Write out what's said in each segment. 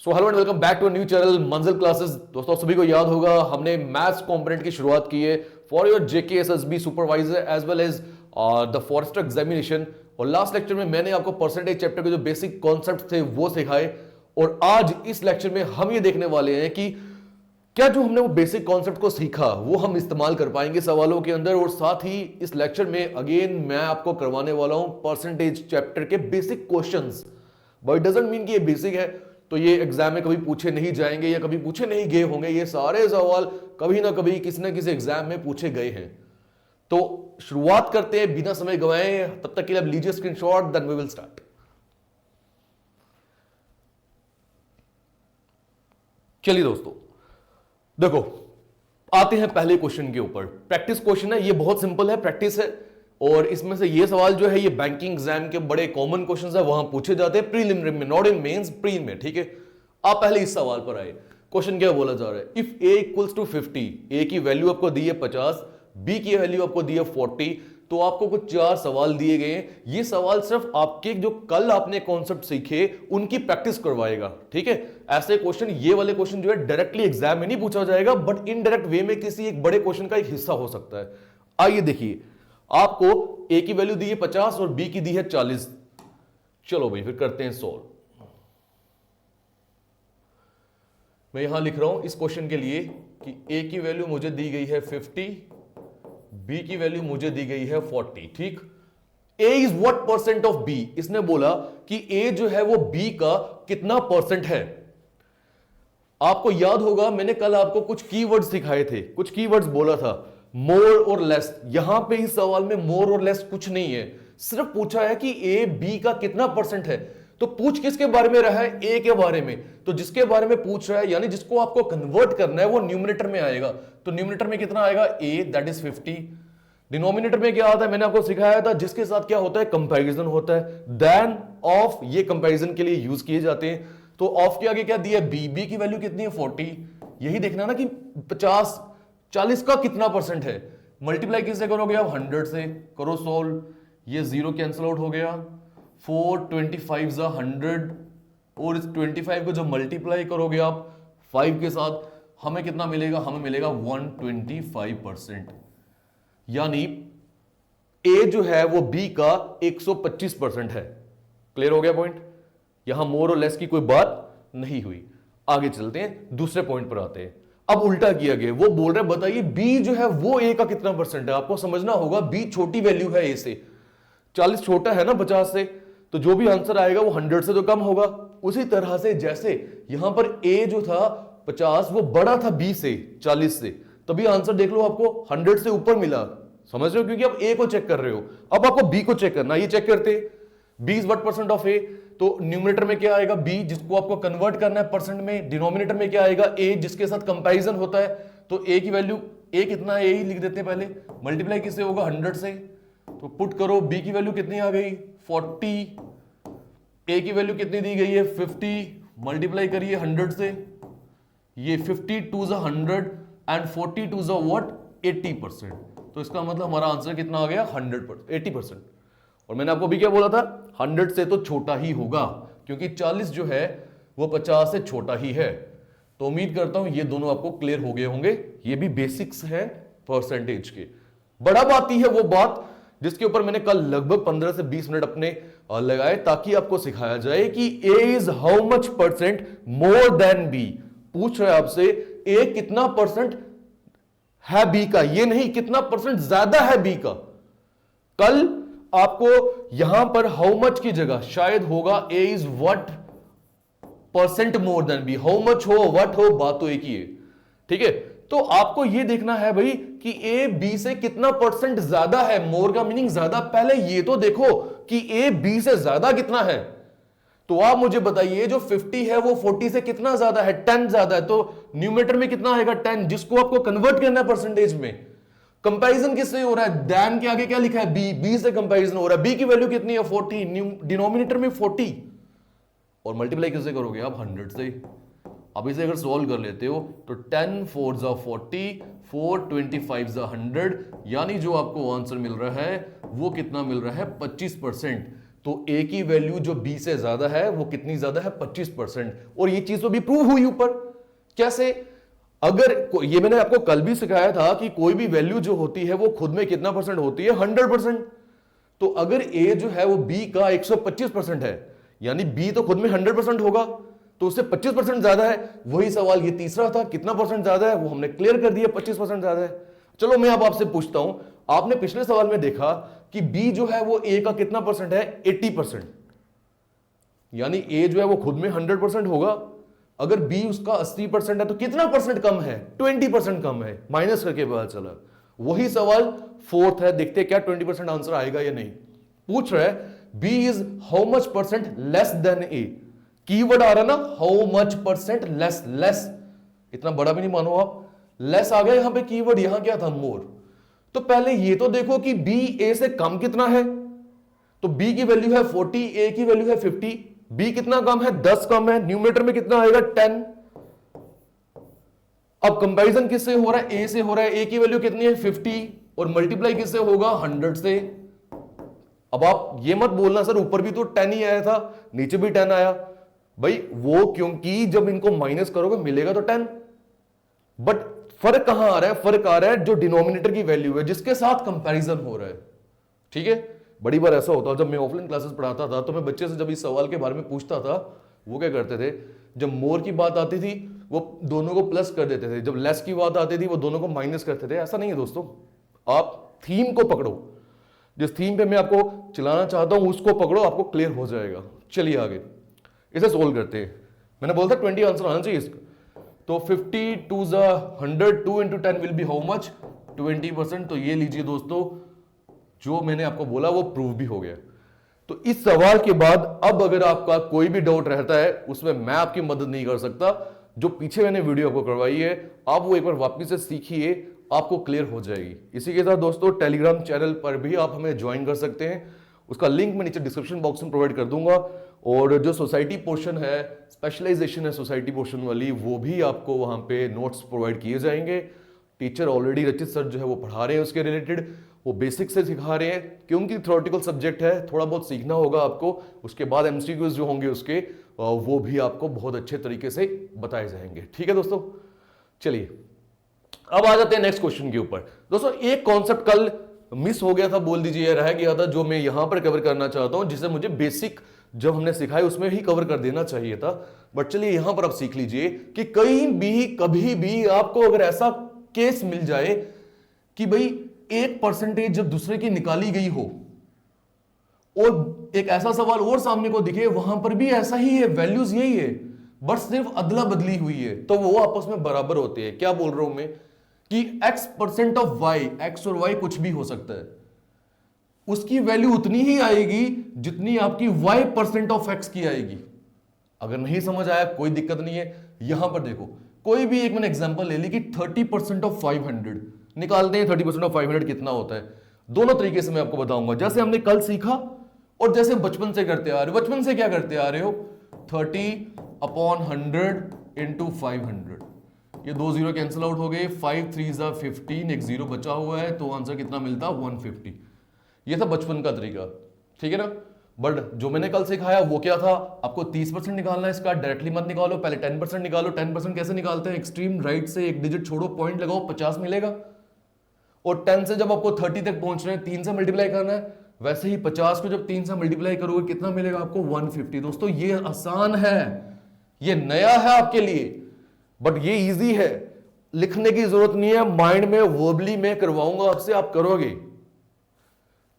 So hello and welcome back to new channel Manzil classes. दोस्तों सभी को याद होगा हमने मैथ्स कंपोनेंट की शुरुआत की है for your JK SSB supervisor as well as the forester examination. और लास्ट लेक्चर में मैंने आपको परसेंटेज चैप्टर के जो बेसिक कॉन्सेप्ट थे वो सिखाए, और आज इस लेक्चर में हम ये देखने वाले हैं कि क्या जो हमने वो बेसिक कॉन्सेप्ट को सीखा वो हम इस्तेमाल कर पाएंगे सवालों के अंदर। और साथ ही इस लेक्चर में अगेन मैं आपको करवाने वाला हूं परसेंटेज चैप्टर के basic questions. But doesn't mean कि ये बेसिक है तो ये एग्जाम में कभी पूछे नहीं जाएंगे या कभी पूछे नहीं गए होंगे। ये सारे सवाल कभी ना कभी किसी ना किसी एग्जाम में पूछे गए हैं। तो शुरुआत करते हैं बिना समय गवाए, तब तक के लिए अब लीजिए screenshot, then we will start. चलिए दोस्तों देखो, आते हैं पहले क्वेश्चन के ऊपर। प्रैक्टिस क्वेश्चन है, ये बहुत सिंपल है, प्रैक्टिस है। और इसमें से ये सवाल जो है ये बैंकिंग एग्जाम के बड़े कॉमन क्वेश्चंस है, वहां पूछे जाते हैं प्रीलिमिनरी में, नॉट इन मेंस, प्री में। ठीक है, आप पहले इस सवाल पर आए। क्वेश्चन क्या बोला जा रहा है, इफ ए इक्वल्स टू 50, ए की वैल्यू आपको दी है 50, बी की वैल्यू आपको दी है 40। तो आपको कुछ 4 सवाल दिए गए हैं। ये सवाल सिर्फ आपके जो कल आपने कॉन्सेप्ट सीखे उनकी प्रैक्टिस करवाएगा। ठीक है, ऐसे क्वेश्चन, ये वाले क्वेश्चन जो है डायरेक्टली एग्जाम में नहीं पूछा जाएगा, बट इनडायरेक्ट वे में किसी एक बड़े क्वेश्चन का एक हिस्सा हो सकता है। आइए देखिए, आपको ए की वैल्यू दी है 50 और बी की दी है 40। चलो भाई फिर करते हैं सॉल्व। मैं यहां लिख रहा हूं इस क्वेश्चन के लिए कि ए की वैल्यू मुझे दी गई है 50, बी की वैल्यू मुझे दी गई है 40। ठीक, A is what percent of B. इसने बोला कि ए जो है वो बी का कितना परसेंट है। आपको याद होगा मैंने कल आपको कुछ कीवर्ड्स सिखाए थे, कुछ कीवर्ड्स बोला था, मोर और लेस। यहां पे इस सवाल में मोर और लेस कुछ नहीं है, सिर्फ पूछा है कि ए बी का कितना परसेंट है। तो पूछ किसके बारे में रहा है, ए के बारे में। तो जिसके बारे में पूछ रहा है यानी जिसको आपको कन्वर्ट करना है वो न्यूमरेटर में आएगा। तो न्यूमरेटर में कितना आएगा, ए दैट इज 50। डिनोमिनेटर में क्या आता है, मैंने आपको सिखाया था, जिसके साथ क्या होता है, कंपैरिजन होता है। देन ऑफ, ये कंपैरिजन के लिए यूज किए जाते हैं। तो ऑफ के आगे क्या दिया, बी, बी की वैल्यू कितनी है 40। यही देखना ना कि 50 40 का कितना परसेंट है। मल्टीप्लाई किससे करोगे आप, 100 से करो सोल्व। ये 0 कैंसिल आउट हो गया, 4 25 100, और इस 25 को जब मल्टीप्लाई करोगे आप 5 के साथ, हमें कितना मिलेगा, हमें मिलेगा 125%। यानी ए जो है वो बी का 125% है। क्लियर हो गया पॉइंट, यहां मोर और लेस की कोई बात नहीं हुई। आगे चलते हैं, दूसरे पॉइंट पर आते हैं। अब उल्टा किया गया, वो बोल रहे बताइए बी जो है वो ए का कितना परसेंट है। आपको समझना होगा बी छोटी वैल्यू है ए से, 40 छोटा है ना 50 से, तो जो भी आंसर आएगा वो 100 से तो कम होगा। उसी तरह से जैसे यहां पर ए जो था 50 वो बड़ा था बी से 40 से, तभी आंसर देख लो आपको 100 से ऊपर मिला। समझ रहे हो, क्योंकि आप ए को चेक कर रहे हो, अब आपको बी को चेक करना। ये चेक करते, B is what percent of A. तो न्यूमरेटर में क्या आएगा, बी, जिसको आपको कन्वर्ट करना है परसेंट में। डिनोमिनेटर में क्या आएगा, ए, जिसके साथ कंपैरिजन होता है। तो ए की वैल्यू, ए कितना है, ए ही लिख देते हैं पहले। मल्टीप्लाई किससे होगा, 100 से। तो पुट करो, बी की वैल्यू कितनी आ गई, 40। ए की वैल्यू कितनी दी गई है, 50। मल्टीप्लाई करिए 100 से। ये 50 2 is 100 एंड 40 2 is what, 80%। तो इसका मतलब हमारा आंसर कितना आ गया, 100%, 80%। और मैंने आपको भी क्या बोला था, 100 से तो छोटा ही होगा, क्योंकि 40 जो है वो 50 से छोटा ही है। तो उम्मीद करता हूं ये दोनों आपको क्लियर हो गए होंगे। ये भी बेसिक्स हैं परसेंटेज के। बड़ा बात ही है वो बात जिसके ऊपर मैंने कल लगभग 15 से 20 मिनट अपने लगाए, ताकि आपको सिखाया जाए कि A is how much percent more than B. पूछ रहा है आपसे ए कितना परसेंट है बी का, ये नहीं कितना परसेंट ज्यादा है बी का। कल आपको यहां पर हाउ मच की जगह शायद होगा A is what percent more than B. How much हो व्हाट हो, बात तो एक ही है। ठीक है, तो आपको यह देखना है भाई कि ए बी से कितना परसेंट ज्यादा है। मोर का मीनिंग ज्यादा, पहले ये तो देखो कि ए बी से ज्यादा कितना है। तो आप मुझे बताइए जो 50 है वो 40 से कितना ज्यादा है, 10 ज्यादा है। तो न्यूमरेटर में कितना आएगा, 10, जिसको आपको कन्वर्ट करना है परसेंटेज में। कंपैरिजन किससे हो रहा है, दैन के आगे क्या लिखा है, बी, बी से कंपैरिजन हो रहा है। बी की वैल्यू कितनी है, 40, डिनोमिनेटर में 40, और मल्टीप्लाई किससे करोगे आप, 100 से। अब इसे अगर सॉल्व कर लेते हो तो 10 4 जा 40, 4 25 जा 100, यानी जो आपको आंसर मिल रहा है वो कितना मिल रहा है, 25%। तो ए की वैल्यू जो बी से ज्यादा है वो कितनी ज्यादा है, 25%। और ये चीज तो भी प्रूव हुई ऊपर। कैसे? अगर ये मैंने आपको कल भी सिखाया था कि कोई भी वैल्यू जो होती है वो खुद में कितना परसेंट होती है, 100%। तो अगर ए जो है वो बी का 125% है, यानी बी तो खुद में 100% होगा, तो उससे 25% ज्यादा है। वही सवाल ये तीसरा था, कितना परसेंट ज्यादा है, वो हमने क्लियर कर दिया, 25% ज्यादा है। चलो मैं अब आपसे पूछता हूं, आपने पिछले सवाल में देखा कि बी जो है वो ए का कितना परसेंट है, 80%। यानी ए जो है वो खुद में 100% होगा, अगर बी उसका 80% है तो कितना परसेंट कम है, 20% कम है, माइनस करके पता चला। वही सवाल फोर्थ है, देखते क्या 20% आंसर आएगा या नहीं। पूछ रहा है B is how much percent less than A. Keyword आ रहा ना, how much percent less. Less इतना बड़ा भी नहीं मानो आप, लेस आ गया यहां पे कीवर्ड, यहां क्या था, मोर। तो पहले ये तो देखो कि बी ए से कम कितना है। तो बी की वैल्यू है 40, ए की वैल्यू है 50। बी कितना कम है, 10 कम है। न्यूमरेटर में कितना आएगा, 10। अब कंपैरिजन किससे हो रहा है, ए से हो रहा है। ए की वैल्यू कितनी है, 50, और मल्टीप्लाई किससे होगा, 100 से। अब आप ये मत बोलना सर ऊपर भी तो 10 ही आया था, नीचे भी 10 आया। भाई वो क्योंकि जब इनको माइनस करोगे मिलेगा तो 10, बट फर्क कहां आ रहा है, फर्क आ रहा है जो डिनोमिनेटर की वैल्यू है, जिसके साथ कंपैरिजन हो रहा है। ठीक है, बड़ी बार ऐसा होता है, जब मैं ऑफलाइन क्लासेस पढ़ाता था तो मैं बच्चे से जब इस सवाल के बारे में पूछता था, वो क्या करते थे, जब मोर की बात आती थी वो दोनों को प्लस कर देते थे, जब लेस की बात आती थी वो दोनों को माइनस करते थे। ऐसा नहीं है दोस्तों, आप थीम को पकड़ो, जिस थीम पे मैं आपको चलाना चाहता हूं उसको पकड़ो, आपको क्लियर हो जाएगा। चलिए आगे इसे सोल्व करते हैं। मैंने बोला था 20 आंसर आना चाहिए इसका। तो 50 to 100, 2 into 10 will be how much, 20%। तो ये लीजिए दोस्तों, जो मैंने आपको बोला वो प्रूव भी हो गया। तो इस सवाल के बाद अब अगर आपका कोई भी डाउट रहता है उसमें मैं आपकी मदद नहीं कर सकता। जो पीछे मैंने वीडियो आपको करवाई है आप वो एक बार वापस से सीखिए, आपको क्लियर हो जाएगी। इसी के साथ दोस्तों टेलीग्राम चैनल पर भी आप हमें ज्वाइन कर सकते हैं, उसका लिंक मैं नीचे डिस्क्रिप्शन बॉक्स में प्रोवाइड कर दूंगा। और जो सोसाइटी पोर्शन है, स्पेशलाइजेशन है सोसाइटी पोर्शन वाली, वो भी आपको वहां पे नोट्स प्रोवाइड किए जाएंगे। टीचर ऑलरेडी रचित सर जो है वो पढ़ा रहे हैं उसके रिलेटेड, वो बेसिक से सिखा रहे हैं क्योंकि थ्योरेटिकल सब्जेक्ट है, थोड़ा बहुत सीखना होगा आपको। उसके बाद एमसीक्यूज जो होंगे उसके वो भी आपको बहुत अच्छे तरीके से बताए जाएंगे। ठीक है दोस्तों, चलिए अब आ जाते हैं नेक्स्ट क्वेश्चन के ऊपर। दोस्तों एक कॉन्सेप्ट कल मिस हो गया था, बोल दीजिए, रह गया था, जो मैं यहां पर कवर करना चाहता हूं, जिसे मुझे बेसिक जब हमने सिखाया उसमें ही कवर कर देना चाहिए था। बट चलिए यहां पर आप सीख लीजिए कि कहीं भी कभी भी आपको अगर ऐसा केस मिल जाए कि भाई एक परसेंटेज जब दूसरे की निकाली गई हो और एक ऐसा सवाल और सामने को दिखे वहां पर भी ऐसा ही है, वैल्यूज यही है, बट सिर्फ अदला बदली हुई है, तो वो आपस में बराबर होते हैं। क्या बोल रहा हूं मैं कि x% ऑफ y, x और y कुछ भी हो सकता है, उसकी वैल्यू उतनी ही आएगी जितनी आपकी y% ऑफ x की आएगी। अगर नहीं समझ आया कोई दिक्कत नहीं है, यहां पर देखो कोई भी एक मैंने एग्जांपल ले ली कि 30% ऑफ 500 निकालते हैं, 30% ऑफ 500 कितना होता है। दोनों तरीके से मैं आपको बताऊंगा, जैसे हमने कल सीखा और जैसे बचपन से करते आ रहे हो। बचपन से क्या करते आ रहे हो, 30/100 इंटू 500, ये 2 जीरो कैंसिल आउट हो गए, 5 3 15, एक जीरो बचा हुआ है, तो आंसर कितना मिलता, 150। ये था बचपन का तरीका, ठीक है ना। बट जो मैंने कल सिखाया वो क्या था, आपको 30% निकालना है इसका, डायरेक्टली मत निकालो, पहले 10% निकालो। 10% कैसे निकालते हैं, एक्सट्रीम राइट से एक डिजिट छोड़ो, पॉइंट लगाओ, 50 मिलेगा। और 10 से जब आपको 30 तक पहुंचना है 3 से मल्टीप्लाई करना है, वैसे ही 50 को जब 3 से मल्टीप्लाई करोगे कितना मिलेगा आपको, 150। दोस्तों ये आसान है, ये नया है आपके लिए, बट ये इजी है, लिखने की जरूरत नहीं है, माइंड में वर्बली में करवाऊंगा आपसे, आप करोगे।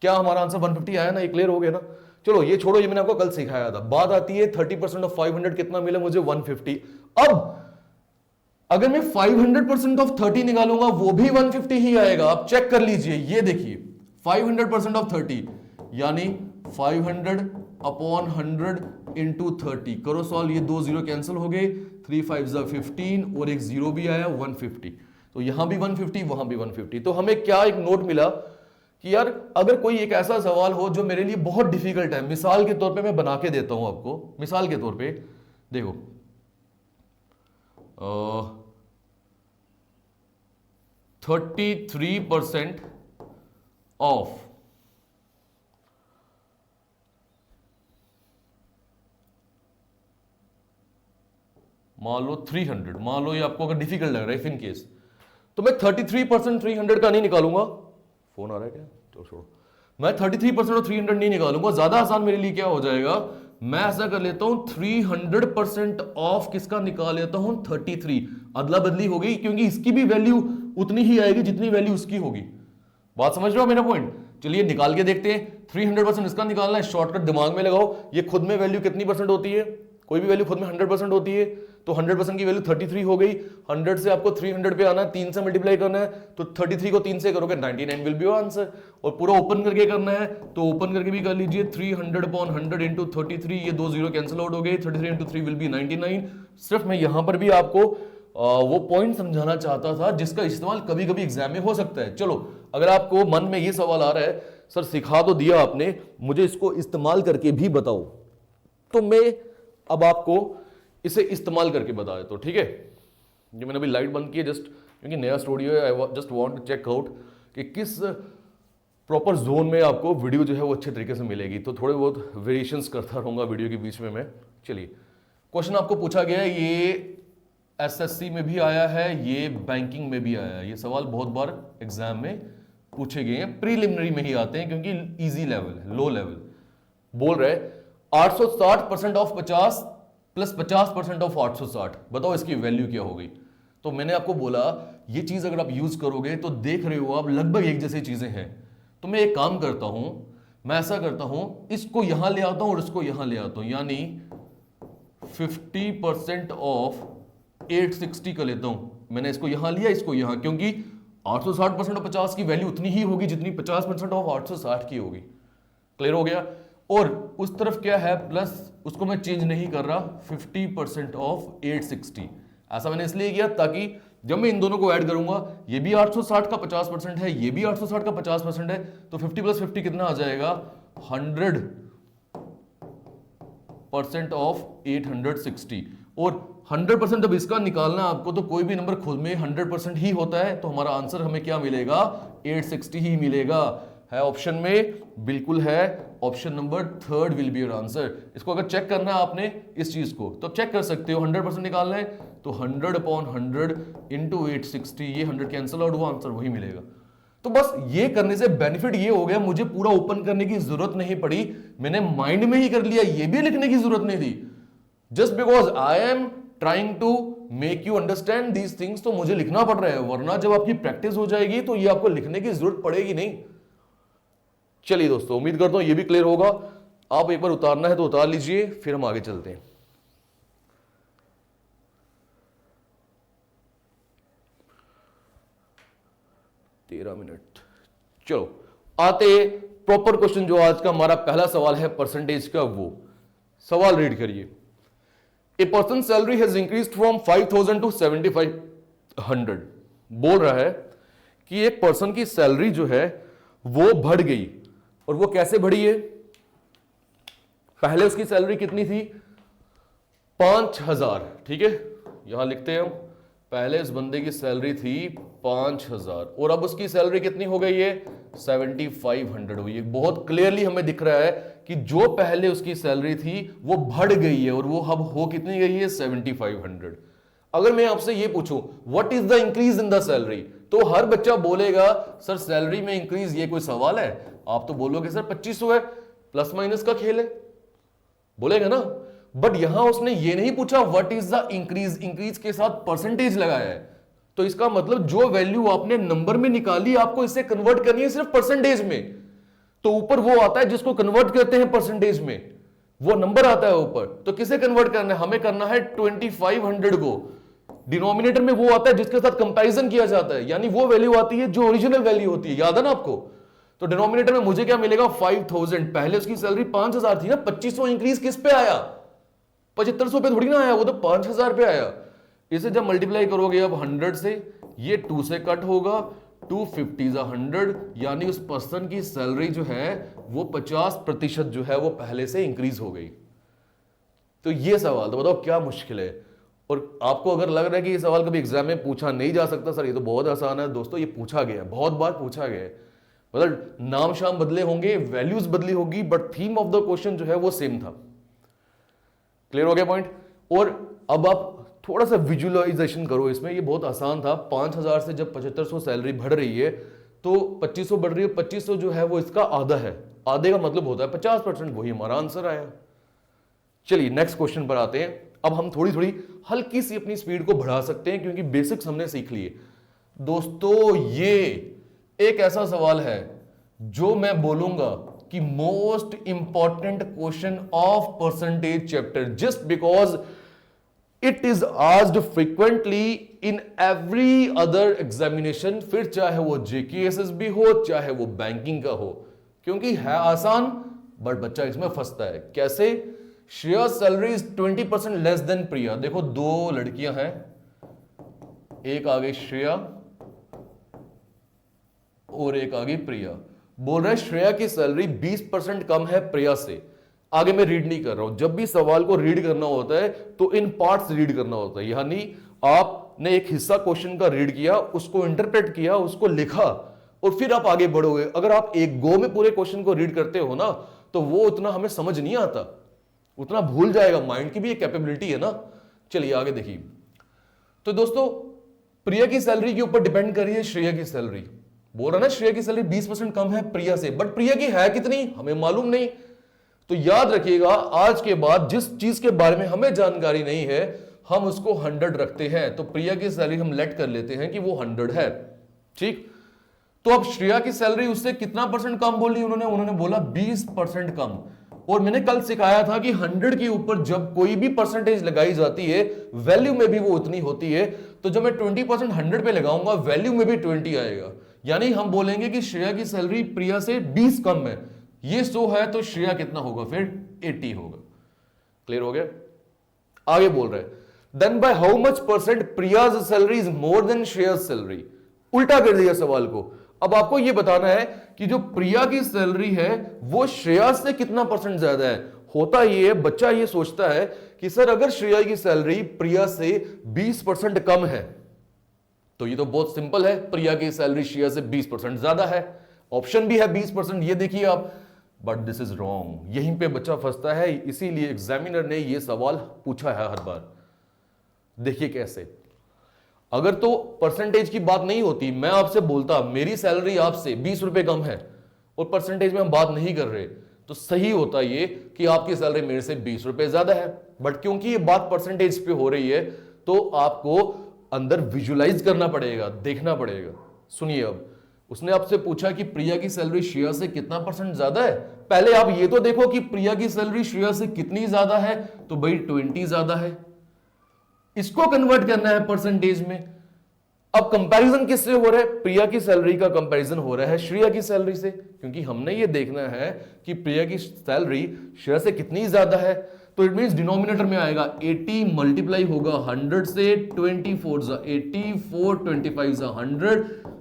क्या हमारा आंसर 150 आया ना, ये क्लियर हो गया ना। चलो ये छोड़ो, ये मैंने आपको कल सिखाया था। बात आती है 30% ऑफ 500 कितना मिला मुझे, 150। अब अगर मैं 500% ऑफ 30 निकालूंगा वो भी 150 ही आएगा। आप चेक कर लीजिए, ये देखिए 500% ऑफ 30 यानी 500/100 इंटू 30, करो सॉल्व, ये 2 जीरो कैंसिल हो गए, 3 5 15 और एक जीरो भी आया, 150। तो यहां भी 150, वहां भी 150। तो हमें क्या एक नोट मिला कि यार अगर कोई एक ऐसा सवाल हो जो मेरे लिए बहुत डिफिकल्ट है, मिसाल के तौर पे मैं बना के देता हूं आपको, मिसाल के तौर पे देखो 33% ऑफ मान लो 300, मान लो ये आपको अगर डिफिकल्ट लग रहा है इफ इन केस, तो मैं 33% 300 का नहीं निकालूंगा। फोन आ रहा है क्या? तो छोड़ो, मैं 33% और 300 नहीं निकालूंगा। ज्यादा आसान मेरे लिए क्या हो जाएगा, मैं ऐसा कर लेता हूं 300% ऑफ किसका निकाल लेता हूं 33, अदला बदली हो गई, क्योंकि इसकी भी वैल्यू उतनी ही आएगी जितनी वैल्यू उसकी होगी। बात समझ रहे हो मेरा पॉइंट? चलिए निकाल के देखते हैं। 300% इसका निकालना है, शॉर्टकट दिमाग में लगाओ। ये खुद में वैल्यू कितनी परसेंट होती है? कोई भी वैल्यू खुद में 100% होती है, तो 100% की वैल्यू 33 हो गई। 100 से आपको 300 पे आना है, 3 से मल्टीप्लाई करना है, तो 33 को 3 से करोगे 99 विल बी योर आंसर। और पूरा ओपन करके करना है तो ओपन करके भी कर लीजिए। 300/100 इंटू 33, ये 2 0 कैंसिल आउट हो गए। 33 इंटू 3 विल बी 99। सिर्फ मैं यहां पर भी आपको वो पॉइंट समझाना चाहता था जिसका इस्तेमाल कभी कभी एग्जाम में हो सकता है। चलो, अगर आपको मन में ये सवाल आ रहा है, सर सिखा तो दिया आपने, मुझे इसको इस्तेमाल करके भी बताओ, तो मैं अब आपको इसे इस्तेमाल करके बता देता हूं, ठीक है? ये मैंने अभी लाइट बंद की है जस्ट, क्योंकि नया स्टूडियो है। I just want to check out कि किस प्रॉपर जोन में आपको वीडियो जो है वो अच्छे तरीके से मिलेगी। तो थोड़े बहुत वेरिएशंस करता रहूंगा वीडियो के बीच में मैं। चलिए, क्वेश्चन आपको पूछा गया है, ये एसएससी में भी आया है, ये बैंकिंग में भी आया है। ये सवाल बहुत बार एग्जाम में पूछे गए हैं, प्रीलिमिनरी में ही आते हैं क्योंकि इजी लेवल है, लो लेवल। बोल रहे 860% ऑफ 50 प्लस 50% ऑफ 860, बताओ इसकी वैल्यू क्या हो गई? तो मैंने आपको बोला ये चीज अगर आप यूज करोगे तो देख रहे हो आप लगभग एक जैसी चीजें हैं। तो मैं एक काम करता हूं, मैं ऐसा करता हूं, इसको यहां ले आता हूं और इसको यहां ले आता हूं, यानी 50% ऑफ 860 कर लेता हूं। मैंने इसको यहां लिया, इसको यहां, क्योंकि 860% ऑफ 50 की वैल्यू उतनी ही होगी जितनी 50% ऑफ 860 की होगी। क्लियर हो गया? और उस तरफ क्या है प्लस, उसको मैं चेंज नहीं कर रहा, 50% ऑफ 860। ऐसा मैंने इसलिए किया ताकि जब मैं इन दोनों को ऐड करूंगा, ये भी 860 का 50% है, ये भी 860 का 50% है, तो 50 प्लस 50 कितना आ जाएगा? 100% ऑफ 860। और 100% जब इसका निकालना आपको, तो कोई भी नंबर खुद में 100% ही होता है, तो हमारा आंसर हमें क्या मिलेगा? 860 ही मिलेगा। है ऑप्शन में? बिल्कुल है। Option number 3 will be your answer. इसको अगर चेक करना है आपने इस चीज को, तो आप चेक कर सकते हो। 100% निकालना है तो 100/100 इंटू 860, ये 100 कैंसिल आउट हुआ, आंसर वही मिलेगा। तो बस ये करने से बेनिफिट ये हो गया, मुझे पूरा ओपन करने की जरूरत नहीं पड़ी, मैंने माइंड में ही कर लिया, ये भी लिखने की जरूरत नहीं थी। Just because I am trying to make you understand these things, तो मुझे लिखना पड़ रहा है, वरना जब आपकी प्रैक्टिस हो जाएगी तो ये आपको लिखने की जरूरत पड़ेगी नहीं। चलिए दोस्तों, उम्मीद करता हूं ये भी क्लियर होगा। आप एक बार उतारना है तो उतार लीजिए, फिर हम आगे चलते हैं। तेरह मिनट। चलो आते प्रॉपर क्वेश्चन, जो आज का हमारा पहला सवाल है परसेंटेज का, वो सवाल रीड करिए। A person salary has increase from 5000 to 7500। बोल रहा है कि एक पर्सन की सैलरी जो है वो बढ़ गई, और वो कैसे बढ़ी है? पहले उसकी सैलरी कितनी थी? 5000, ठीक है, यहां लिखते हैं हम। पहले इस बंदे की सैलरी थी 5000 और अब उसकी सैलरी कितनी हो गई है? 7500 हुई है। बहुत क्लियरली हमें दिख रहा है कि जो पहले उसकी सैलरी थी वो बढ़ गई है, और वो अब हो कितनी गई है? 7500। अगर मैं आपसे ये पूछूं what is the increase in the salary, तो हर बच्चा बोलेगा सर सैलरी में इंक्रीज, ये कोई सवाल है? आप तो बोलोगे सर 2500 है, प्लस माइनस का खेल है, बोलेगा ना। बट यहां उसने ये नहीं पूछा what is the increase, increase के साथ परसेंटेज लगाया है। तो इसका मतलब जो वैल्यू आपने नंबर में निकाली, आपको इसे कन्वर्ट करनी है सिर्फ परसेंटेज में। तो ऊपर वो आता है जिसको कन्वर्ट करते हैं परसेंटेज में, वो नंबर आता है ऊपर। तो किसे कन्वर्ट करना है? हमें करना है 2500 को। डिनोमिनेटर में वो आता है जिसके साथ कंपैरिजन किया जाता है, यानी वो वैल्यू आती है जो ओरिजिनल वैल्यू होती है, याद है ना आपको? तो डिनोमिनेटर में मुझे क्या मिलेगा? 5000। पहले उसकी सैलरी 5000 थी ना, 2500 इंक्रीज किस पे आया? 7500 पे थोड़ी ना आया, वो तो 5000 पे आया। इसे जब मल्टीप्लाई करोगे अब 100 से, ये 2 से कट होगा, 250 100, यानी उस पर्सन की सैलरी जो है वो 50% जो है वो पहले से इंक्रीज हो गई। तो ये सवाल, तो बताओ क्या मुश्किल है? और आपको अगर लग रहा है कि ये सवाल कभी एग्जाम में पूछा नहीं जा सकता, सर ये तो बहुत आसान है, दोस्तों ये पूछा गया, बहुत बार पूछा गया है। मतलब नाम शाम बदले होंगे, वैल्यूज बदली होगी, but theme of the question जो है वो सेम था। क्लियर हो गया पॉइंट? और अब आप थोड़ा सा विजुअलाइजेशन करो इसमें, ये बहुत आसान था। 5,000 से जब 7500 सैलरी बढ़ रही है तो 2500 बढ़ रही है, 2500 जो है वो इसका आधा है, आधे का मतलब होता है 50%, वही हमारा आंसर आया। चलिए नेक्स्ट क्वेश्चन पर आते हैं। अब हम थोड़ी थोड़ी हल्की सी अपनी स्पीड को बढ़ा सकते हैं क्योंकि बेसिक्स हमने सीख लिए। दोस्तों ये एक ऐसा सवाल है जो मैं बोलूंगा कि most important question of percentage chapter, just because it is asked frequently in every other examination, फिर चाहे वो जेकेएसएसबी हो चाहे वो बैंकिंग का हो, क्योंकि है आसान बट बच्चा इसमें फंसता है। कैसे? Shreya salary is 20% less than Priya. देखो दो लड़कियां हैं, एक आ गई श्रेया और एक आ गई प्रिया। बोल रहा है श्रेया की सैलरी 20% कम है प्रिया से। आगे मैं रीड नहीं कर रहा हूं, जब भी सवाल को रीड करना होता है तो इन पार्ट्स रीड करना होता है, यानी आपने एक हिस्सा क्वेश्चन का रीड किया, उसको इंटरप्रेट किया, उसको लिखा और फिर आप आगे बढ़ोगे। अगर आप एक गो में पूरे क्वेश्चन को रीड करते हो ना तो वो उतना हमें समझ नहीं आता, उतना भूल जाएगा, माइंड की भी एक कैपेबिलिटी है ना। चलिए आगे देखिए। तो दोस्तों प्रिया की सैलरी के ऊपर डिपेंड कर रही है श्रेया की सैलरी। बोल रहा ना श्रेया की सैलरी 20% कम है प्रिया से, बट प्रिया की है कितनी हमें मालूम नहीं। तो याद रखिएगा आज के बाद जिस चीज के बारे में हमें जानकारी नहीं है हम उसको 100 रखते हैं। तो प्रिया की सैलरी हम लेट कर लेते हैं कि वो 100 है, ठीक। तो अब श्रेया की सैलरी उससे कितना परसेंट कम बोली उन्होंने बोला 20% कम। और मैंने कल सिखाया था कि 100 के ऊपर जब कोई भी परसेंटेज लगाई जाती है वैल्यू में भी वो उतनी होती है। तो जब मैं 20% 100 पे लगाऊंगा वैल्यू में भी 20 आएगा, यानी हम बोलेंगे कि श्रेया की सैलरी प्रिया से 20 कम है। ये 100 है तो श्रेया कितना होगा फिर 80 होगा। क्लियर हो गया? आगे बोल रहे हैं then by how much percent Priya's salary is more than Shreya's salary. उल्टा कर दिया सवाल को। अब आपको यह बताना है कि जो प्रिया की सैलरी है वो श्रेया से कितना परसेंट ज्यादा है। होता ये है, बच्चा ये सोचता है कि सर अगर श्रेया की सैलरी प्रिया से 20% कम है तो ये तो बहुत सिंपल है, प्रिया की सैलरी श्रेया से 20% ज्यादा है, ऑप्शन भी है 20%, ये देखिए आप। बट दिस इज रॉन्ग, यहीं पे बच्चा फंसता है, इसीलिए एग्जामिनर ने ये सवाल पूछा है हर बार। देखिए कैसे, अगर तो परसेंटेज की बात नहीं होती, मैं आपसे बोलता मेरी सैलरी आपसे 20 रुपए कम है और परसेंटेज में हम बात नहीं कर रहे, तो सही होता ये कि आपकी सैलरी मेरे से 20 रुपए ज्यादा है। बट क्योंकि ये बात परसेंटेज पे हो रही है तो आपको अंदर विजुलाइज करना पड़ेगा, देखना पड़ेगा। सुनिए, अब उसने आपसे पूछा कि प्रिया की सैलरी श्रेया से कितना परसेंट ज्यादा है। पहले आप ये तो देखो कि प्रिया की सैलरी श्रेया से कितनी ज्यादा है, तो भाई 20 ज्यादा है। इसको कन्वर्ट करना है परसेंटेज में। अब कंपैरिजन किससे हो रहा है? प्रिया की सैलरी का कंपैरिजन हो रहा है श्रेया की सैलरी से, क्योंकि हमने ये देखना है कि प्रिया की सैलरी श्रेया से कितनी ज्यादा है। तो इट मींस डिनोमिनेटर में आएगा 80 मल्टीप्लाई होगा 100 से, 24 जा 80, 4 25 जा 100,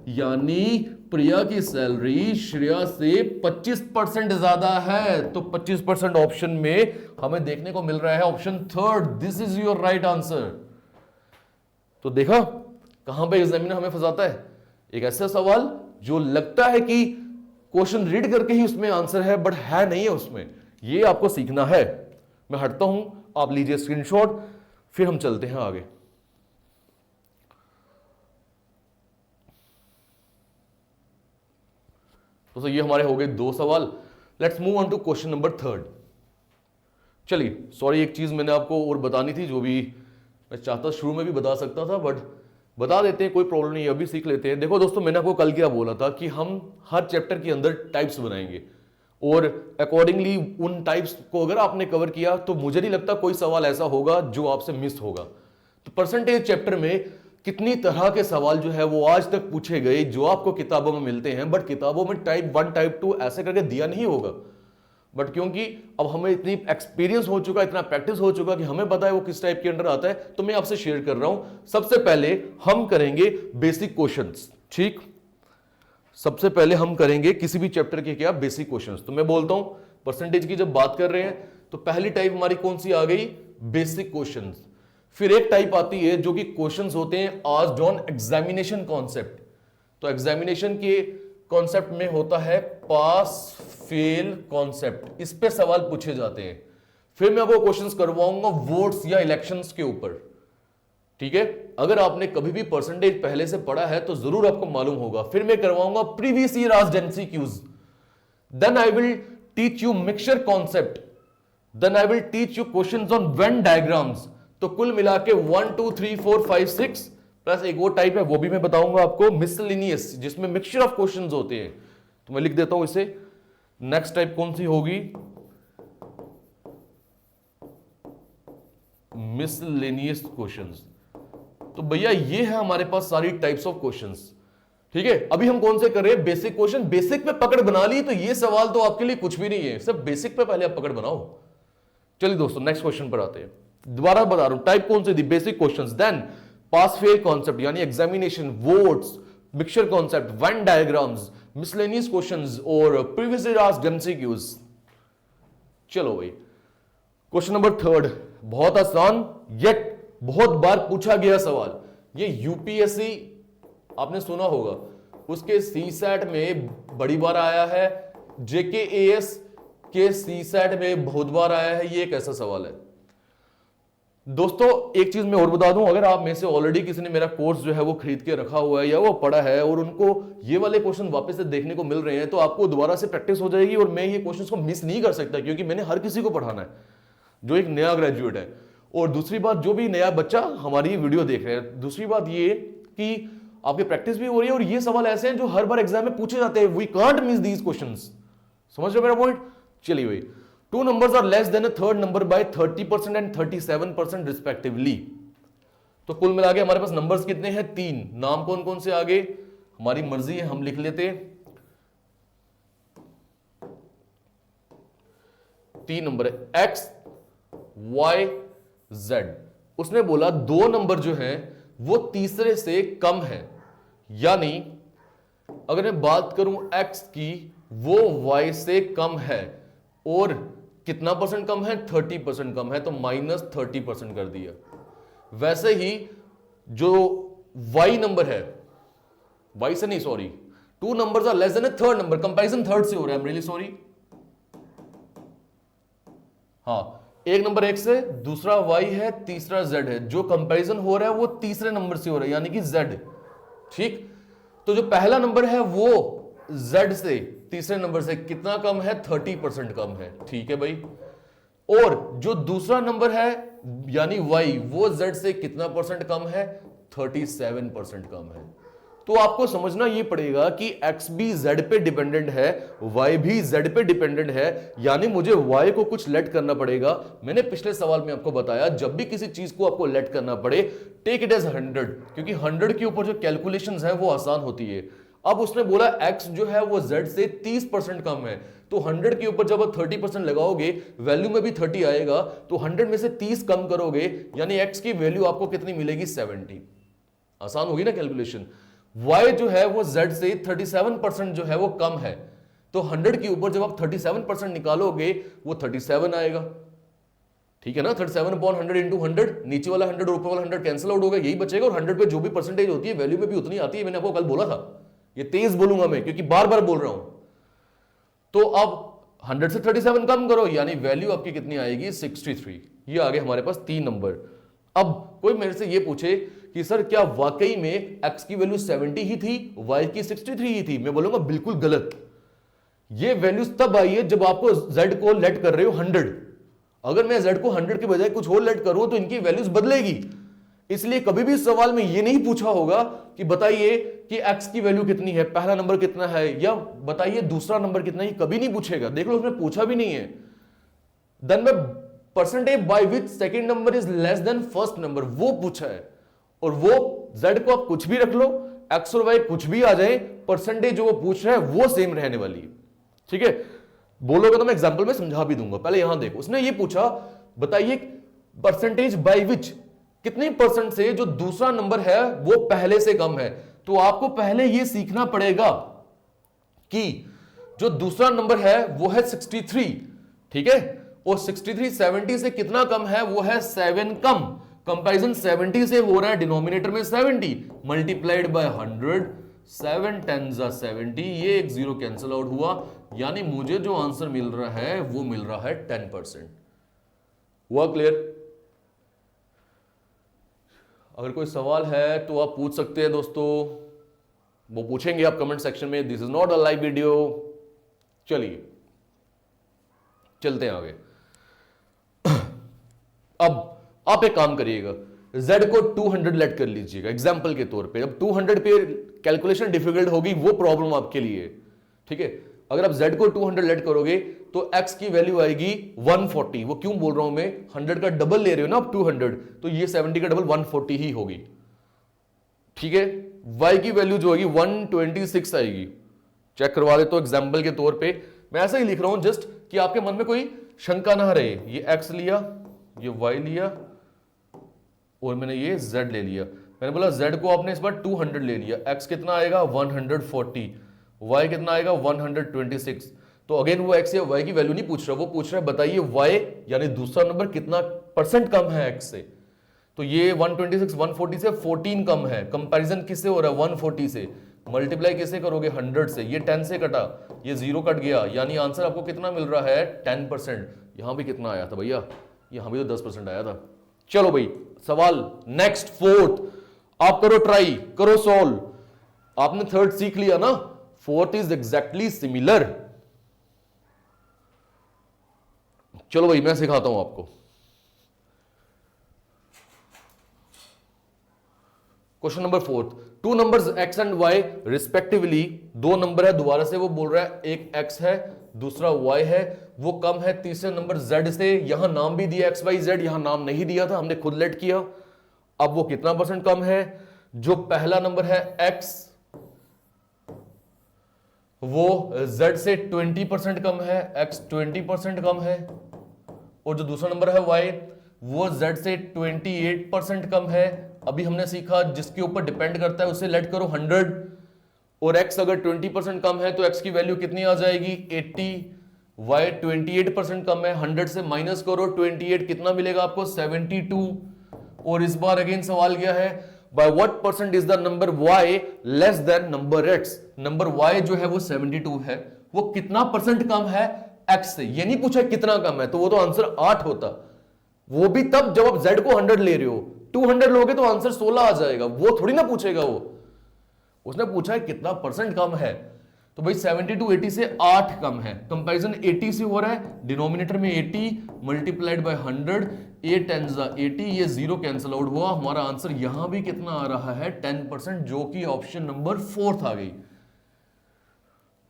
यानी प्रिया की सैलरी श्रेया से 25% ज्यादा है। तो 25% ऑप्शन में हमें देखने को मिल रहा है option third. This is your right answer. तो देखा कहां पे एग्जामिनर हमें फंसाता है। एक ऐसा सवाल जो लगता है कि क्वेश्चन रीड करके ही उसमें आंसर है, बट है नहीं है उसमें। ये आपको सीखना है। मैं हटता हूं, आप लीजिए स्क्रीनशॉट, फिर हम चलते हैं आगे। तो ये हमारे हो गए 2 सवाल। Let's move on to question number 3। चलिए, सॉरी एक चीज मैंने आपको और बतानी थी, जो भी मैं चाहता शुरू में भी बता सकता था, बट बता देते हैं, कोई प्रॉब्लम नहीं, अभी सीख लेते हैं। देखो दोस्तों, मैंने आपको कल क्या बोला था कि हम हर चैप्टर के अंदर टाइप्स बनाएंगे और अकॉर्डिंगली उन टाइप्स को अगर आपने कवर किया तो मुझे नहीं लगता कोई सवाल ऐसा होगा जो आपसे मिस होगा। तो परसेंटेज चैप्टर में कितनी तरह के सवाल जो है वो आज तक पूछे गए जो आपको किताबों में मिलते हैं, बट किताबों में टाइप 1 टाइप 2 ऐसे करके दिया नहीं होगा। बट क्योंकि अब हमें इतनी एक्सपीरियंस हो चुका, इतना प्रैक्टिस हो चुका कि हमें पता है वो किस टाइप के अंडर आता है, तो मैं आपसे शेयर कर रहा हूं। सबसे पहले हम करेंगे बेसिक क्वेश्चंस, ठीक। सबसे पहले हम करेंगे किसी भी चैप्टर के क्या बेसिक क्वेश्चंस। तो मैं बोलता हूं परसेंटेज की जब बात कर रहे हैं तो पहली टाइप हमारी कौन सी आ गई? Basic questions. फिर एक टाइप आती है जो कि क्वेश्चंस होते हैं आस्क्ड ऑन एग्जामिनेशन कॉन्सेप्ट। तो एग्जामिनेशन के कॉन्सेप्ट में होता है पास फेल कॉन्सेप्ट, इस पे सवाल पूछे जाते हैं। फिर मैं आपको क्वेश्चंस करवाऊंगा वोट्स या इलेक्शंस के ऊपर। ठीक है, अगर आपने कभी भी परसेंटेज पहले से पढ़ा है तो जरूर आपको मालूम होगा। फिर मैं करवाऊंगा previous year asked MCQs, then I will teach you mixture concept, then I will teach you questions on Venn diagrams. तो कुल मिला के 1 2 3 4 5 6 प्लस एक और टाइप है वो भी मैं बताऊंगा आपको, मिसलिनियस, जिसमें मिक्सचर ऑफ क्वेश्चंस होते हैं। तो मैं लिख देता हूं इसे। नेक्स्ट टाइप कौन सी होगी? Miscellaneous questions. तो भैया ये है हमारे पास सारी टाइप्स ऑफ क्वेश्चंस। ठीक है, अभी हम कौन से कर रहे हैं? Basic question. बेसिक पे पकड़ बना ली तो ये सवाल तो आपके लिए कुछ भी नहीं है, सिर्फ बेसिक पे पहले आप पकड़ बनाओ। चलिए दोस्तों नेक्स्ट क्वेश्चन पर आते हैं। दोबारा बता रहा हूं, टाइप कौन से दी? Basic questions, then pass fail concept यानी examination, votes, mixture concept, Venn diagrams, miscellaneous questions और प्रीवियसली आस्क्ड एमसीक्यूज। चलो भाई, क्वेश्चन नंबर 3, बहुत आसान येट बहुत बार पूछा गया सवाल। ये यूपीएससी आपने सुना होगा, उसके सीसैट में बड़ी बार आया है, जेकेएएस के सीसैट में बहुत बार आया है। ये एक ऐसा सवाल है दोस्तों। एक चीज मैं और बता दूं, अगर आप में से ऑलरेडी किसी ने मेरा कोर्स जो है वो खरीद के रखा हुआ है या वो पढ़ा है और उनको ये वाले क्वेश्चन वापस से देखने को मिल रहे हैं, तो आपको दोबारा से प्रैक्टिस हो जाएगी और मैं ये क्वेश्चंस को मिस नहीं कर सकता, क्योंकि मैंने हर किसी को पढ़ाना है जो एक नया ग्रेजुएट है। और दूसरी बात, जो भी नया बच्चा हमारी वीडियो देख रहे हैं, दूसरी बात ये कि आपकी प्रैक्टिस भी हो रही है और ये सवाल ऐसे हैं जो हर बार एग्जाम में पूछे जाते हैं। We can't miss these questions. समझ रहे हो मेरा पॉइंट? चलिए भाई, 2 numbers are less than a third number by 30% and 37% respectively. तो कुल मिला के हमारे पास नंबर्स कितने हैं? 3। नाम कौन कौन से आगे? हमारी मर्जी है, हम लिख लेते। 3 नंबर है x y z। उसने बोला 2 नंबर जो हैं वो तीसरे से कम है, यानी अगर मैं बात करूं x की, वो y से कम है और कितना परसेंट कम है? 30% कम है, तो -30% कर दिया। वैसे ही जो y नंबर है, y से नहीं sorry, 2 numbers are less than a third number, comparison third से हो रहा है, आई एम रियली सॉरी। हाँ, एक नंबर x से, दूसरा y है, तीसरा z है। जो कंपैरिजन हो रहा है वो तीसरे नंबर से हो रहा है, यानी कि z। ठीक, तो जो पहला नंबर है वो z से, तीसरे नंबर से कितना कम है? 30% कम है। ठीक है भाई। और जो दूसरा नंबर है यानी y, वो z से कितना परसेंट कम है? 37% कम है। तो आपको समझना ये पड़ेगा कि x भी z पे डिपेंडेंट है, y भी z पे डिपेंडेंट है, यानी मुझे y को कुछ लेट करना पड़ेगा। मैंने पिछले सवाल में आपको बताया, जब भी किसी चीज को आपको लेट करना पड़े, टेक इट एज 100, क्योंकि 100 के ऊपर जो कैलकुलेशंस है वो आसान होती है। अब उसने बोला x जो है वो z से 30% कम है, तो 100 के ऊपर जब आप 30% लगाओगे, वैल्यू में भी 30 आएगा, तो 100 में से 30 कम करोगे, यानी x की वैल्यू आपको कितनी मिलेगी? 70। आसान होगी ना कैलकुलेशन। y जो है वो z से 37% जो है वो कम है, तो 100 के ऊपर जब आप 37% निकालोगे वो 37 आएगा। ठीक है ना? 37/100 इंटू 100, नीचे वाला 100 और ऊपर वाला 100 कैंसिल आउट होगा, यही बचेगा। और 100 पे जो भी परसेंटेज होती है वैल्यू में भी उतनी आती है। मैंने आपको कल बोला था, ये तेज बोलूंगा मैं क्योंकि बार बार बोल रहा हूं। तो अब 100 से 37 कम करो, यानी वैल्यू आपकी कितनी आएगी? 63। ये आ गए हमारे पास 3 नंबर। अब कोई मेरे से ये पूछे कि सर क्या वाकई में x की वैल्यू 70 ही थी, y की 63 ही थी? मैं बोलूंगा बिल्कुल गलत। ये वैल्यूज तब आई है जब आपको z को लेट कर रहे हो 100। अगर मैं z को 100 के बजाय कुछ और लेट करूं तो इनकी वैल्यूज बदलेगी। इसलिए कभी भी सवाल में ये नहीं पूछा होगा कि बताइए कि x की वैल्यू कितनी है, पहला नंबर कितना है, या बताइए दूसरा नंबर कितना है, कभी नहीं पूछेगा। देख लो, उसने पूछा भी नहीं है। Then by percentage by which second number is less than first number, वो पूछा है। और वो z को आप कुछ भी रख लो, x और y कुछ भी आ जाए, परसेंटेज जो वो पूछ रहा है वो सेम रहने वाली है। ठीक है, बोलोगे तो मैं एग्जांपल में समझा भी दूंगा। पहले यहां देखो, उसने ये पूछा बताइए परसेंटेज बाय विच, कितने परसेंट से जो दूसरा नंबर है वो पहले से कम है। तो आपको पहले ये सीखना पड़ेगा कि जो दूसरा नंबर है वो है 63। ठीक है, और 63 70 से कितना कम है? वो है 7 कम। कंपैरिजन 70 से हो रहा है, डिनोमिनेटर में 70 मल्टीप्लाइड बाय 100, 7 10 70, ये एक जीरो कैंसिल आउट हुआ, यानी मुझे जो आंसर मिल रहा है वो मिल रहा है 10%। हुआ क्लियर? अगर कोई सवाल है तो आप पूछ सकते हैं दोस्तों, वो पूछेंगे आप कमेंट सेक्शन में। This is not a live video. चलिए चलते हैं आगे। अब आप एक काम करिएगा, z को 200 लेट कर लीजिएगा एग्जाम्पल के तौर पे। अब 200 पे कैलकुलेशन डिफिकल्ट होगी, वो प्रॉब्लम आपके लिए, ठीक है। अगर आप z को 200 लेट करोगे तो x की वैल्यू आएगी 140। वो क्यों बोल रहा हूं मैं, 100 का डबल ले रहे हो ना आप 200, तो ये 70 का डबल 140 ही होगी, ठीक है। y की वैल्यू जो होगी 126 आएगी। चेक करवा देता हूं एग्जाम्पल के तौर पे, मैं ऐसा ही लिख रहा हूं जस्ट कि आपके मन में कोई शंका ना रहे। ये x लिया, ये y लिया और मैंने ये z ले लिया। मैंने बोला z को आपने इस बार 200 ले लिया, x कितना आएगा 140, y कितना आएगा 126। तो अगेन वो x या y की वैल्यू नहीं पूछ रहा, वो पूछ रहा है बताइए y यानी दूसरा नंबर कितना परसेंट कम है x से। तो ये 126 140 से 14 कम है। कंपैरिजन किससे हो रहा है 140 से, मल्टीप्लाई किससे करोगे 100 से। ये 10 से कटा, ये 0 कट गया, यानी आंसर आपको कितना मिल रहा है 10%। यहां भी कितना आया था भैया, यहां भी तो 10% आया था। चलो भाई सवाल नेक्स्ट फोर्थ, आप करो ट्राई, करो सॉल्व। आपने थर्ड सीख लिया ना, फोर्थ इज एग्जैक्टली सिमिलर। चलो भाई मैं सिखाता हूं आपको। Question number fourth, two numbers x and y respectively, दो नंबर है, दोबारा से वो बोल रहा है एक x है दूसरा y है, वो कम है तीसरे नंबर z से। यहां नाम भी दिया x y z, यहां नाम नहीं दिया था, हमने खुद लेट किया। अब वो कितना परसेंट कम है, जो पहला नंबर है x वो z से 20% कम है, x 20% कम है, और जो दूसरा नंबर है y वो z से 28% कम है। अभी हमने सीखा जिसके ऊपर डिपेंड करता है उसे लेट करो 100, और x अगर 20% कम है तो x की वैल्यू कितनी आ जाएगी 80, y 28% कम है, 100 से माइनस करो 28, कितना मिलेगा आपको 72। और इस बार अगेन सवाल क्या है, by what percent is the number y less than number x। Number y जो है वो 72 है, वो कितना परसेंट कम है x से। ये नहीं पूछा कितना कम है, तो वो तो आंसर 8 होता। वो भी तब जब आप z को 100 ले रहे हो, 200 लोगे तो आंसर 16 आ जाएगा। वो थोड़ी ना पूछेगा, वो उसने पूछा है कितना परसेंट कम है। तो भाई 72 80 से 8 कम है। कंपैरिजन 80 से हो रहा है, डिनोमिनेटर में 80 मल्टीप्लाइड बाय 100, 8 10 80, ये 0 कैंसिल आउट हुआ। हमारा आंसर यहां भी कितना आ रहा है 10%, जो कि ऑप्शन नंबर 4 आ गई।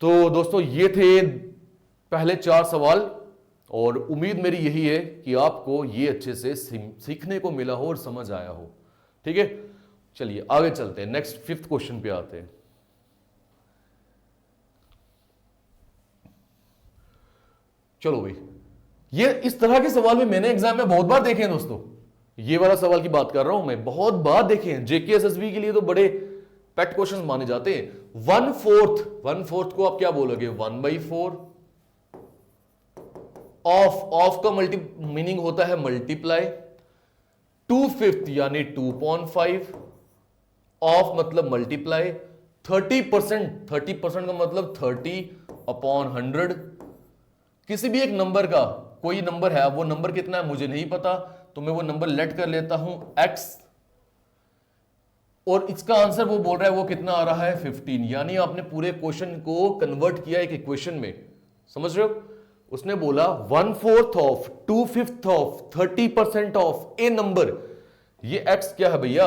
तो दोस्तों ये थे पहले 4 सवाल, और उम्मीद मेरी यही है कि आपको ये अच्छे से सीखने को मिला हो और समझ आया हो, ठीक है। चलिए आगे चलते हैं, नेक्स्ट 5th क्वेश्चन पे आते हैं। चलो भाई, ये इस तरह के सवाल भी मैंने एग्जाम में बहुत बार देखे हैं दोस्तों। ये वाला सवाल की बात कर रहा हूं मैं, बहुत बार देखे हैं। जेके एसएसबी के लिए तो बड़े पेट क्वेश्चन माने जाते हैं। 1/4 को आप क्या बोलोगे 1/4। ऑफ का मीनिंग होता है मल्टीप्लाई। 2/5 यानी 2.5, ऑफ मतलब मल्टीप्लाई। 30% का मतलब 30/100। किसी भी एक नंबर का कोई नंबर है, वो नंबर कितना है मुझे नहीं पता, तो मैं वो नंबर लेट कर लेता हूं x, और इसका आंसर वो बोल रहा है वो कितना आ रहा है 15। यानी आपने पूरे क्वेश्चन को कन्वर्ट किया एक इक्वेशन में, समझ रहे हो। उसने बोला 1/4 of, 2/5 of, 30% of A number. ये x क्या है भैया,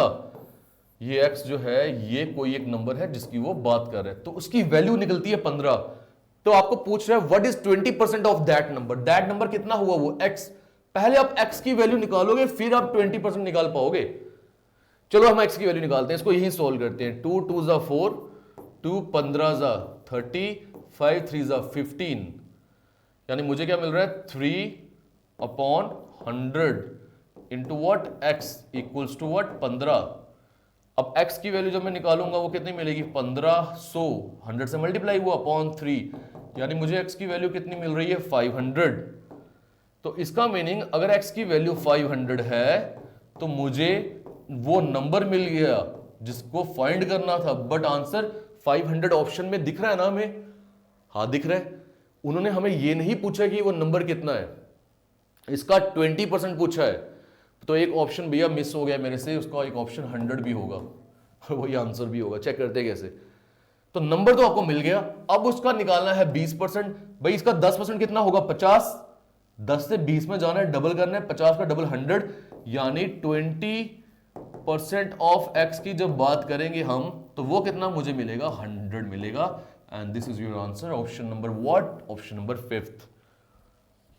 ये x जो है ये कोई एक नंबर है जिसकी वो बात कर रहे हैं, तो उसकी वैल्यू निकलती है 15। तो आपको पूछ रहा है what is 20% of that number. That number कितना हुआ वो x। पहले आप x की वैल्यू निकालोगे फिर आप 20% निकाल पाओगे। चलो हम x की वैल्यू निकालते हैं, इसको यही सोल्व करते हैं। 2 2 ज़ा 4, 2 15 ज़ा 30, 5 3 ज़ा 15, यानी मुझे क्या मिल रहा है 3/100 into what x equals to what 15। अब x की वैल्यू जब मैं निकालूंगा वो कितनी मिलेगी 1500, 100 से मल्टीप्लाई हुआ अपॉन 3, यानी मुझे x की वैल्यू कितनी मिल रही है 500। तो इसका मीनिंग अगर x की वैल्यू 500 है तो मुझे वो नंबर मिल गया जिसको फाइंड करना था, बट आंसर 500 ऑप्शन में दिख रहा है ना हमें। हाँ दिख रहा है। उन्होंने हमें ये नहीं पूछा कि वो नंबर कितना है, इसका 20% पूछा है। तो एक ऑप्शन भैया मिस हो गया मेरे से, उसका एक ऑप्शन 100 भी होगा और वही आंसर भी होगा। चेक करते कैसे। तो नंबर तो आपको मिल गया, अब उसका निकालना है 20%। भाई इसका 10% कितना होगा 50, 10 से 20 में जाना है, डबल करना है, 50 का डबल 100, यानी 20% ऑफ एक्स की जब बात करेंगे हम तो वो कितना मुझे मिलेगा 100 मिलेगा। And this is your answer, option number what, option number 5।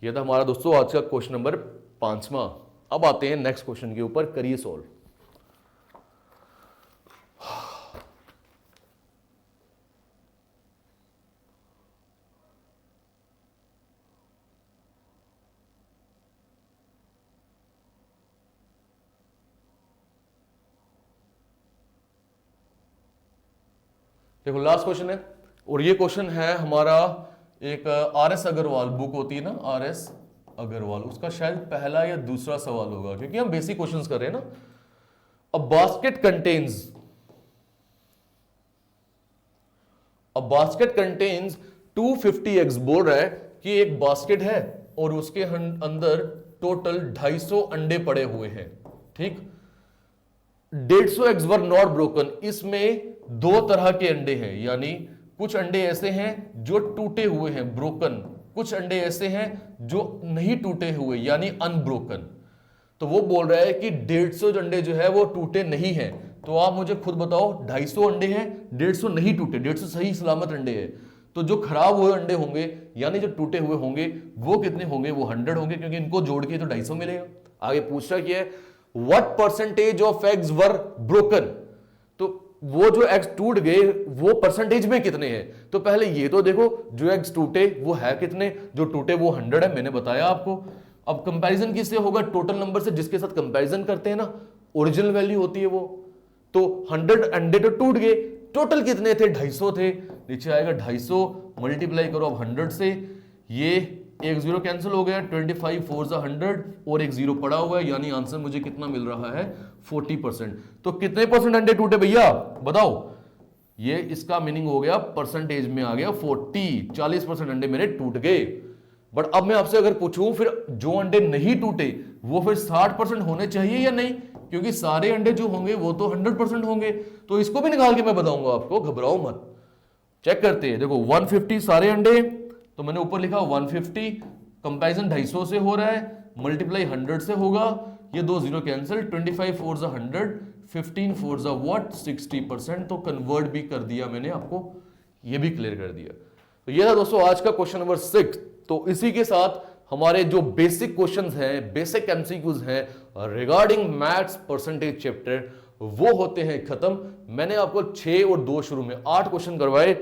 ये था हमारा दोस्तों आज का क्वेश्चन नंबर 5वां। अब आते हैं नेक्स्ट क्वेश्चन के ऊपर, करिए सॉल्व। देखो लास्ट क्वेश्चन है, और ये क्वेश्चन है हमारा एक आर.एस. अग्रवाल बुक होती है ना, आर.एस. अग्रवाल, उसका शायद पहला या दूसरा सवाल होगा, क्योंकि हम बेसिक क्वेश्चंस कर रहे हैं ना। अ बास्केट कंटेन्स 250 एग्स, बोल रहा है कि एक बास्केट है और उसके अंदर टोटल 250 अंडे पड़े हुए हैं, ठीक। 150 एग्स वर नॉट ब्रोकन, इसमें दो तरह के अंडे हैं, यानी कुछ अंडे ऐसे हैं जो टूटे हुए हैं ब्रोकन, कुछ अंडे ऐसे हैं जो नहीं टूटे हुए यानी अनब्रोकन। तो वो बोल रहा है कि 150 अंडे जो है वो टूटे नहीं हैं। तो आप मुझे खुद बताओ, 250 अंडे हैं, 150 नहीं टूटे, 150 सही सलामत अंडे हैं। तो जो खराब हुए अंडे होंगे यानी जो टूटे हुए होंगे वो कितने होंगे, वो 100 होंगे, क्योंकि इनको जोड़ के तो 250 मिलेगा। आगे पूछ रहा क्या है, what percentage of eggs were broken, तो वो जो एग्स टूट गए वो परसेंटेज में कितने हैं। तो पहले ये तो देखो, जो एग्स टूटे वो है कितने, जो टूटे वो 100 है, मैंने बताया आपको। अब कंपैरिजन किससे होगा, टोटल नंबर से, जिसके साथ कंपैरिजन करते हैं ना, ओरिजिनल वैल्यू होती है वो। तो 100 अंडे तो टूट गए, टोटल कितने थे, 250 थे। नीचे आएगा 250 मल्टीप्लाई करो अब 100 से, ये एक जीरो कैंसिल हो गया, 25 4 100 और एक जीरो पड़ा हुआ है, यानी आंसर मुझे कितना मिल रहा है 40%। तो कितने परसेंट अंडे टूटे भैया बताओ, ये इसका मीनिंग हो गया परसेंटेज में आ गया 40, 40% अंडे मेरे टूट गए। बट अब मैं आपसे अगर पूछूं फिर जो अंडे नहीं टूटे वो फिर 60% होने चाहिए या नहीं, क्योंकि सारे अंडे जो होंगे वो तो 100% होंगे। तो इसको भी निकाल के मैं बताऊंगा आपको, घबराओ मत। चेक करते हैं, देखो 150 सारे अंडे, तो मैंने ऊपर लिखा 150, कंपैरिजन 250 से हो रहा है, मल्टीप्लाई 100 से होगा, ये दो जीरो कैंसिल, 25 4 100, 15 4 व्हाट 60%। तो कन्वर्ट भी कर दिया मैंने आपको, ये भी क्लियर कर दिया। तो ये था दोस्तों आज का क्वेश्चन नंबर 6। तो इसी के साथ हमारे जो बेसिक क्वेश्चंस हैं, बेसिक एमसीक्यूज हैं रिगार्डिंग मैथ्स परसेंटेज चैप्टर, वो होते हैं खत्म। मैंने आपको 6 और 2 शुरू में 8 क्वेश्चन करवाए।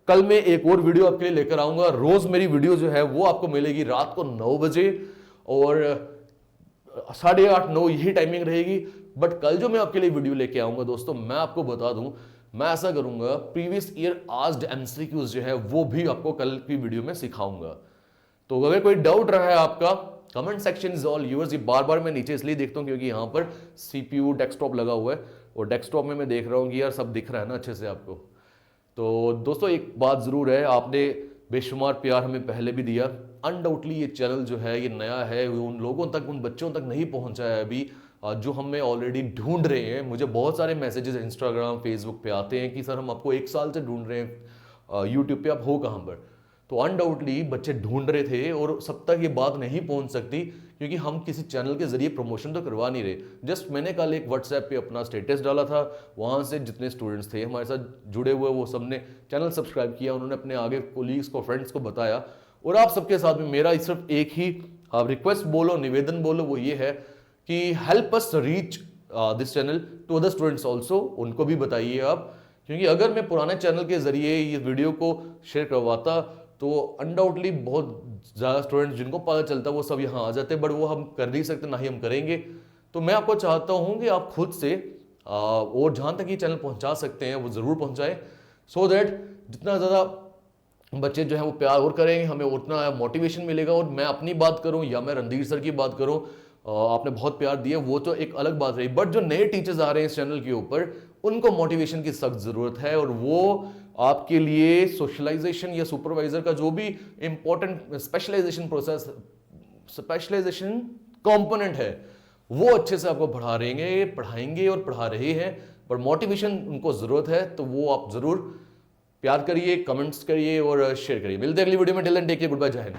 कल मैं एक और वीडियो आपके लिए लेकर आऊंगा। रोज मेरी वीडियो जो है वो आपको मिलेगी रात को 9 बजे और 8:30 9 यही टाइमिंग रहेगी। बट कल जो मैं आपके लिए वीडियो लेके आऊंगा दोस्तों, मैं आपको बता दूं, मैं ऐसा करूंगा प्रीवियस ईयर आस्क्ड एमसीक्यूज जो है वो भी आपको कल की वीडियो में सिखाऊंगा। तो अगर कोई डाउट रहा है आपका, comment section is all yours. ये बार बार मैं नीचे इसलिए देखता हूं क्योंकि यहाँ पर सीपीयू डेस्कटॉप लगा हुआ है और डेस्कटॉप में मैं देख रहा हूँ कि यार सब दिख रहा है ना अच्छे से आपको। तो दोस्तों एक बात जरूर है, आपने बेशुमार प्यार हमें पहले भी दिया। अनडाउटली ये चैनल जो है ये नया है, उन लोगों तक, उन बच्चों तक नहीं पहुंचा है अभी जो हमें ऑलरेडी ढूंढ रहे हैं। मुझे बहुत सारे मैसेजेस इंस्टाग्राम फेसबुक पे आते हैं कि सर हम आपको 1 साल से ढूंढ रहे हैं, यूट्यूब पे आप हो कहाँ पर। तो अनडाउटली बच्चे ढूंढ रहे थे और सब तक ये बात नहीं पहुंच सकती क्योंकि हम किसी चैनल के जरिए प्रमोशन तो करवा नहीं रहे। जस्ट मैंने कल एक व्हाट्सएप पे अपना स्टेटस डाला था, वहां से जितने स्टूडेंट्स थे हमारे साथ जुड़े हुए वो सब ने चैनल सब्सक्राइब किया, उन्होंने अपने आगे कोलीग्स को, फ्रेंड्स को बताया। और आप सबके साथ में मेरा सिर्फ एक ही रिक्वेस्ट बोलो, निवेदन बोलो, वो ये है कि help us reach this channel to other students also. उनको भी बताइए आप, क्योंकि अगर मैं पुराने चैनल के जरिए ये वीडियो को शेयर करवाता तो अनडाउटली बहुत ज़्यादा स्टूडेंट्स जिनको पता चलता वो सब यहाँ आ जाते, बट वो हम कर नहीं सकते, ना ही हम करेंगे। तो मैं आपको चाहता हूँ कि आप खुद से और जहाँ तक ये चैनल पहुँचा सकते हैं वो ज़रूर पहुँचाएं, सो दैट जितना ज़्यादा बच्चे जो है वो प्यार और करेंगे, हमें उतना मोटिवेशन मिलेगा। और मैं अपनी बात करूँ या मैं रणधीर सर की बात करूँ, आपने बहुत प्यार दिया, वो तो एक अलग बात रही, बट जो नए टीचर्स आ रहे हैं इस चैनल के ऊपर उनको मोटिवेशन की सख्त ज़रूरत है। और वो आपके लिए सोशलाइजेशन या सुपरवाइजर का जो भी important specialization process, specialization component है, वो अच्छे से आपको पढ़ाएंगे और पढ़ा रहे हैं, पर मोटिवेशन उनको जरूरत है, तो वो आप जरूर प्यार करिए, कमेंट्स करिए और शेयर करिए। मिलते हैं अगली वीडियो में। Till then take care, good bye, जय हिंद।